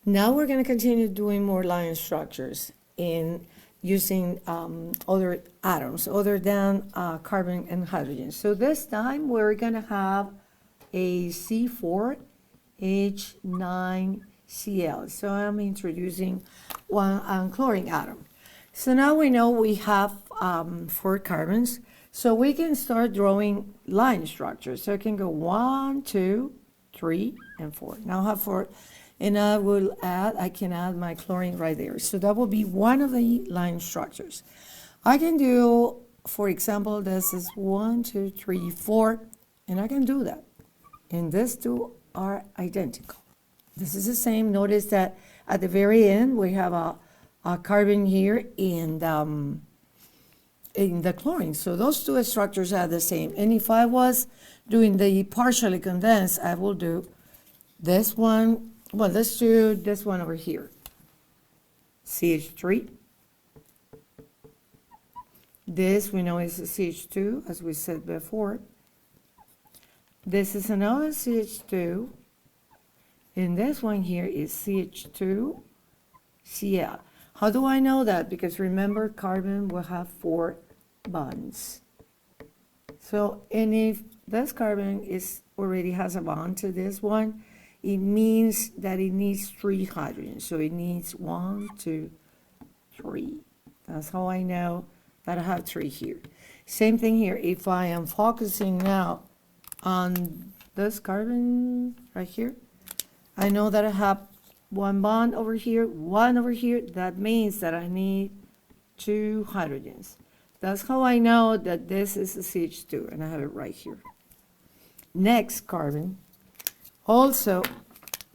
Now we're going to continue doing more line structures in using other atoms other than carbon and hydrogen. So this time we're going to have a C4H9Cl. So I'm introducing one chlorine atom. So now we know we have 4 carbons. So we can start drawing line structures. So I can go 1, 2, 3, and 4. Now I have 4. And I can add my chlorine right there. So that will be one of the line structures. I can do, for example, this is 1, 2, 3, 4, and I can do that. And these two are identical. This is the same. Notice that at the very end, we have a carbon here in the chlorine. So those two structures are the same. And if I was doing the partially condensed, I will do this one. Well, let's do this one over here. CH3. This we know is a CH2, as we said before. This is another CH2. And this one here is CH2Cl. How do I know that? Because remember, carbon will have 4 bonds. So, and if this carbon already has a bond to this one, it means that it needs 3 hydrogens. So it needs 1, 2, 3. That's how I know that I have 3 here. Same thing here. If I am focusing now on this carbon right here, I know that I have 1 bond over here, 1 over here. That means that I need 2 hydrogens. That's how I know that this is a CH2, and I have it right here. Next carbon. Also,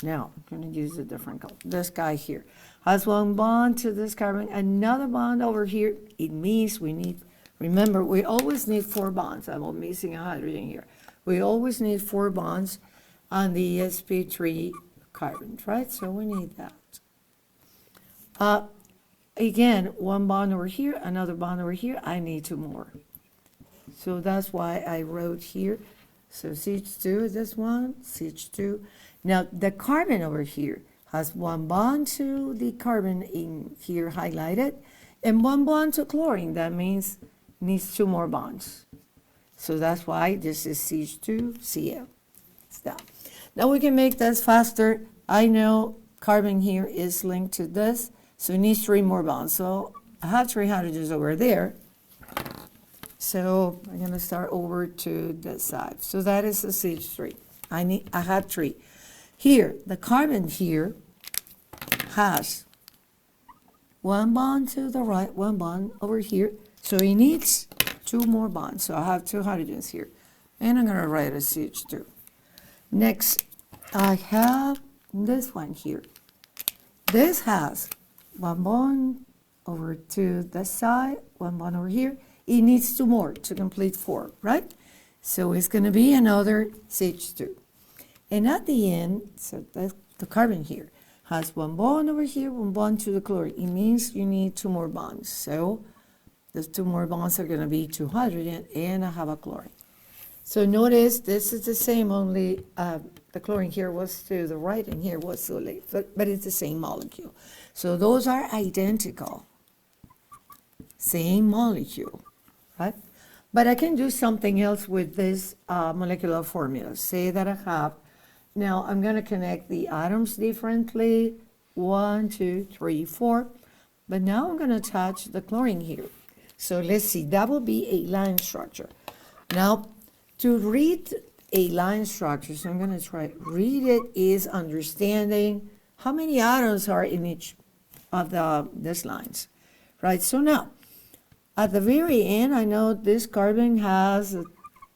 now I'm going to use a different color. This guy here has 1 bond to this carbon, another bond over here. It means we need, remember, we always need 4 bonds. I'm missing a hydrogen here. We always need 4 bonds on the sp3 carbon, right? So we need that. Again, 1 bond over here, another bond over here. I need 2 more. So that's why I wrote here. So CH2 is this one, CH2. Now the carbon over here has 1 bond to the carbon in here highlighted and 1 bond to chlorine. That means it needs 2 more bonds. So that's why this is CH2Cl. It's that. Now we can make this faster. I know carbon here is linked to this, so it needs 3 more bonds. So I have 3 hydrogens over there. So I'm going to start over to this side. So that is the CH3. I had 3. Here, the carbon here has 1 bond to the right, 1 bond over here. So it needs 2 more bonds. So I have 2 hydrogens here. And I'm going to write a CH2. Next, I have this one here. This has 1 bond over to this side, 1 bond over here. It needs 2 more to complete 4, right? So it's going to be another CH2. And at the end, so the carbon here has 1 bond over here, 1 bond to the chlorine. It means you need 2 more bonds. So those 2 more bonds are going to be 2 hydrogen, and I have a chlorine. So notice this is the same, only the chlorine here was to the right and here was to the left, but it's the same molecule. So those are identical. Same molecule. Right? But I can do something else with this molecular formula. Say that I have, now I'm going to connect the atoms differently, 1, 2, 3, 4, but now I'm going to attach the chlorine here. So let's see, that will be a line structure. Now, to read a line structure, so I'm going to try, read it is understanding how many atoms are in each of these lines, right? So now, at the very end, I know this carbon has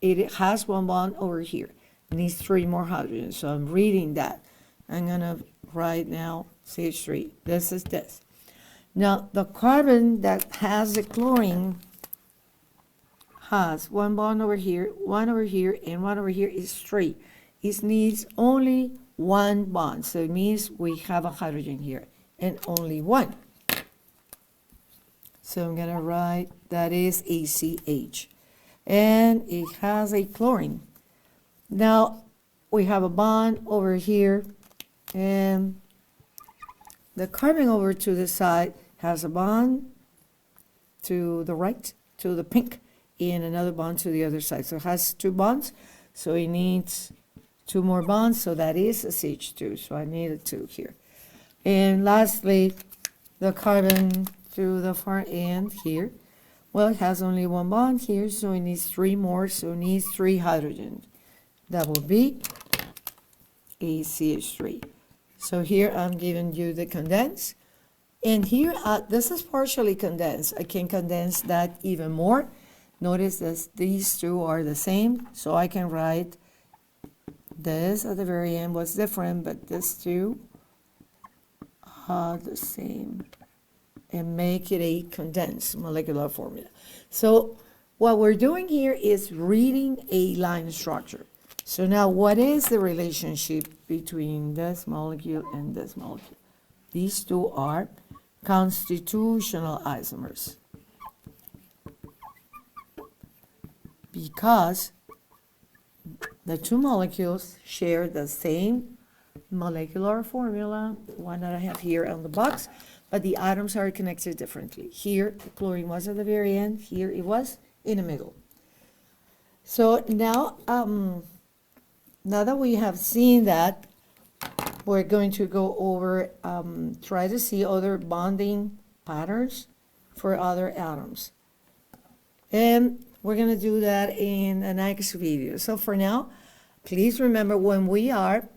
1 bond over here. It needs 3 more hydrogens, so I'm reading that. I'm going to write now CH3. This is this. Now, the carbon that has the chlorine has 1 bond over here, 1 over here, and 1 over here is 3. It needs only 1 bond, so it means we have a hydrogen here, and only 1. So I'm going to write that is ACH. And it has a chlorine. Now we have a bond over here and the carbon over to the side has a bond to the right, to the pink, and another bond to the other side. So it has 2 bonds, so it needs 2 more bonds, so that is a CH2, so I need a 2 here. And lastly, the carbon to the far end here, well, it has only 1 bond here, so it needs 3 more, so it needs 3 hydrogens. That will be a CH3. So here I'm giving you the condensed. And here, this is partially condensed. I can condense that even more. Notice that these 2 are the same, so I can write this at the very end was different, but these 2 are the same, and make it a condensed molecular formula. So what we're doing here is reading a line structure. So now what is the relationship between this molecule and this molecule? These 2 are constitutional isomers, because the 2 molecules share the same molecular formula, one that I have here on the box, but the atoms are connected differently. Here, the chlorine was at the very end. Here, it was in the middle. So now, now that we have seen that, we're going to go over, try to see other bonding patterns for other atoms. And we're going to do that in the next video. So for now, please remember, when we are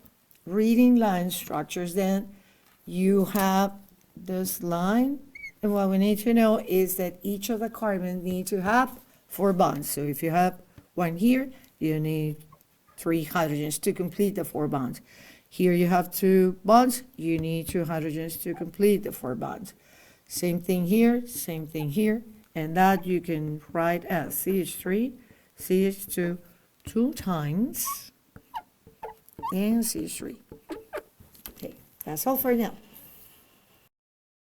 reading line structures, then you have this line. And what we need to know is that each of the carbons need to have 4 bonds. So if you have 1 here, you need 3 hydrogens to complete the 4 bonds. Here you have 2 bonds, you need 2 hydrogens to complete the 4 bonds. Same thing here, and that you can write as CH3, CH2, 2 times, and CH3. Okay, that's all for now.